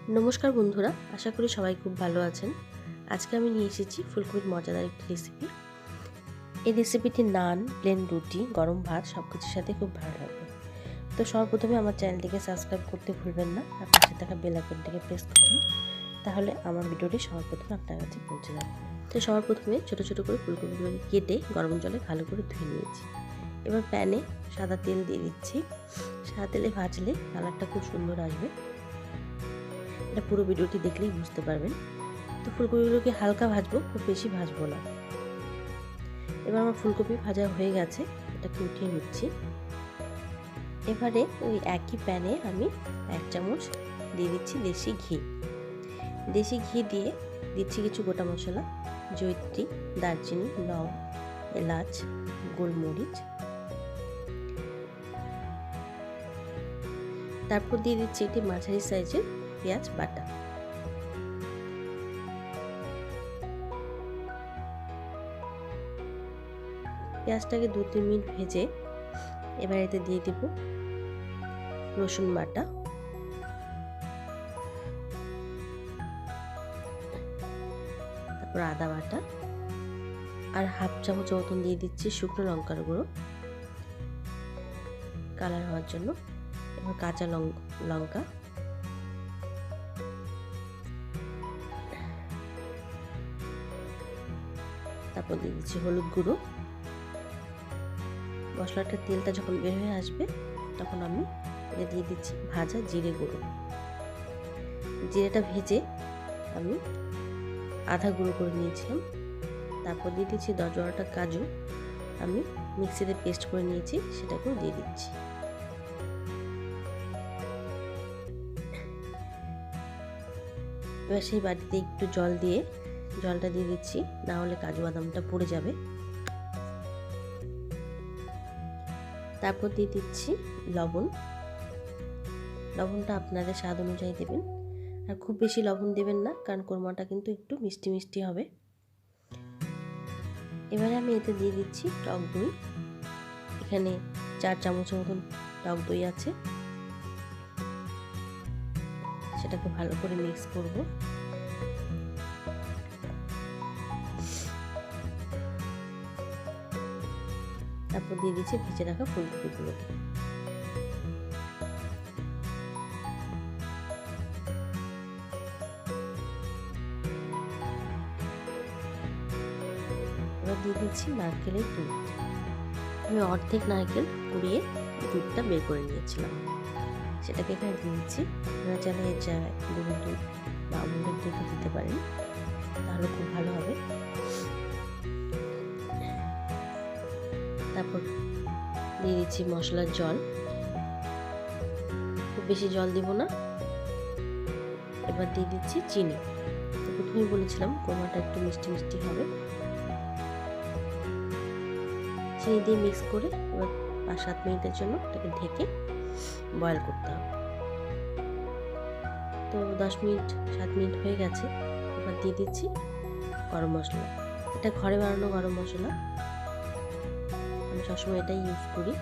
নমস্কার বন্ধুরা, আশা করি সবাই খুব ভালো আছেন। আজকে আমি নিয়ে এসেছি ফুলকপির মজাদার একটি রেসিপি। এই রেসিপিটি নান, প্লেন রুটি, গরম ভাত সব কিছুর সাথে খুব ভালো লাগবে। তো সর্বপ্রথমে আমার চ্যানেলটিকে সাবস্ক্রাইব করতে ভুলবেন না, আর পাশে থাকা বেল আইকনটিকে প্রেস করুন, তাহলে আমার ভিডিওটি সবার প্রথমে আপনার কাছে পৌঁছে যাবে। তো সবার প্রথমে ছোটো ছোটো করে ফুলকপিগুলোকে কেটে গরম জলে ভালো করে ধুয়ে নিয়েছি। এবার প্যানে সাদা তেল দিয়ে দিচ্ছি। সাদা তেলে ভাজলে কালারটা খুব সুন্দর আসবে। এটা পুরো ভিডিওটি দেখলেই বুঝতে পারবেন। তো ফুলকপিগুলোকে হালকা ভাজবো, খুব বেশি ভাজবো না। এবার আমার ফুলকপি ভাজা হয়ে গেছে, এটাকে উঠিয়ে নিচ্ছি। এবারে ওই একই প্যানে আমি 1 চামচ দিয়ে দিচ্ছি দেশি ঘি। দেশি ঘি দিয়ে দিচ্ছি কিছু গোটা মশলা, জয়িত্রী, দারচিনি, লং, এলাচ, গোলমরিচ। তারপর দিয়ে দিচ্ছি একটি মাঝারি সাইজের পেঁয়াজ বাটা। পেঁয়াজটাকে 2-3 মিনিট ভেজে এবার এতে দিয়ে দেব রসুন বাটা, তারপর আদা বাটা, আর 1/2 চামচ মতন দিয়ে দিচ্ছি শুকনো লঙ্কার গুঁড়ো কালার হওয়ার জন্য। এবার কাঁচা লঙ্কা, তারপর দিয়ে দিচ্ছি হলুদ গুঁড়ো। মশলাটার তেলটা যখন বের হয়ে আসবে তখন আমি এটা দিয়ে দিচ্ছি ভাজা জিরে গুঁড়ো। জিরেটা ভেজে আমি আধা গুঁড়ো করে নিয়েছিলাম। তারপর দিয়ে দিচ্ছি 10-12টা কাজু, আমি মিক্সিতে পেস্ট করে নিয়েছি, সেটাকেও দিয়ে দিচ্ছি। এবার সেই বাটিতে একটু জল দিয়ে জলটা দিয়ে দিচ্ছি, না হলে কাজু বাদামটা পুড়ে যাবে। তারপর দিয়ে দিচ্ছি লবণ। লবণটা আপনাদের স্বাদ অনুযায়ী দেবেন, আর খুব বেশি লবণ দেবেন না, কারণ কোরমাটা কিন্তু একটু মিষ্টি মিষ্টি হবে। এবারে আমি এতে দিয়ে দিচ্ছি টক দই। এখানে 4 চামচের মতন টক দই আছে, সেটাকে ভালো করে মিক্স করব। তারপর দিয়ে দিচ্ছি ভেজে রাখা ফুলকপিগুলোকে। এবার দিয়ে দিচ্ছি নারকেলের দুধ। আমি অর্ধেক নারকেল কুড়িয়ে দুধটা বের করে নিয়েছিলাম, সেটাকে এখানে দিয়ে দিচ্ছি। আপনারা চাইলে এর জায়গায় গরুর দুধ বা আমুলের দুধও দিতে পারেন, তাহলে খুব ভালো হবে। তারপর দিয়ে দিচ্ছি মশলার জল, খুব বেশি জল দিব না। এবার দিয়ে দিচ্ছি চিনি। তো প্রথমেই বলেছিলাম কোরমাটা একটু মিষ্টি মিষ্টি হবে। চিনি দিয়ে মিক্স করে এবার 5-7 মিনিটের জন্য এটাকে ঢেকে বয়েল করতে হবে। তো 7 মিনিট হয়ে গেছে। এবার দিয়ে দিচ্ছি গরম মশলা। এটা ঘরে বানানো গরম মশলা, আমি সবসময় এটাই ইউজ করি।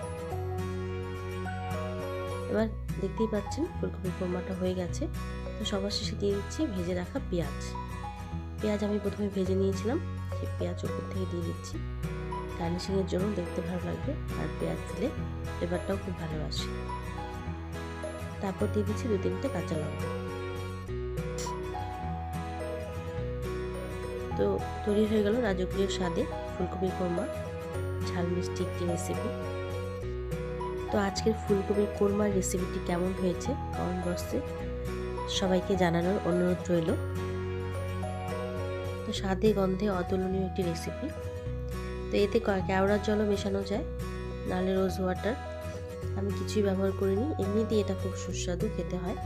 এবার দেখতেই পাচ্ছেন ফুলকপির কোরমাটা হয়ে গেছে। তো সবার শেষে দিয়ে দিচ্ছি ভেজে রাখা পেঁয়াজ আমি প্রথমে ভেজে নিয়েছিলাম, সেই পেঁয়াজ উপর থেকে দিয়ে দিচ্ছি। গার্নিশিংয়ের জন্য দেখতে ভালো লাগবে, আর পেঁয়াজ দিলে ফ্লেভারটাও খুব ভালো আসে। তারপর দিয়ে দিচ্ছি 2-3টে কাঁচা লঙ্কা। তো তৈরি হয়ে গেল রাজকীয় স্বাদে ফুলকপির কোরমা, ঝাল মিষ্টি একটি রেসিপি। তো আজকের ফুলকপির কোরমার রেসিপিটি কেমন হয়েছে কমেন্ট বক্সে সবাইকে জানানোর অনুরোধ রইল। তো স্বাদে গন্ধে অতুলনীয় একটি রেসিপি। তো এতে কেওড়ার জলও মেশানো যায়, নাহলে রোজ ওয়াটার। আমি কিছুই ব্যবহার করিনি, এমনিতেই এটা খুব সুস্বাদু খেতে হয়।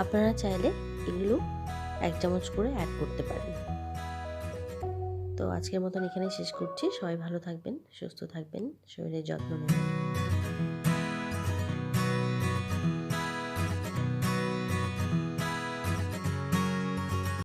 আপনারা চাইলে এগুলো 1 চামচ করে অ্যাড করতে পারেন। তো আজকের মতন এখানেই শেষ করছি। সবাই ভালো থাকবেন, সুস্থ থাকবেন, শরীরের যত্ন নেবেন।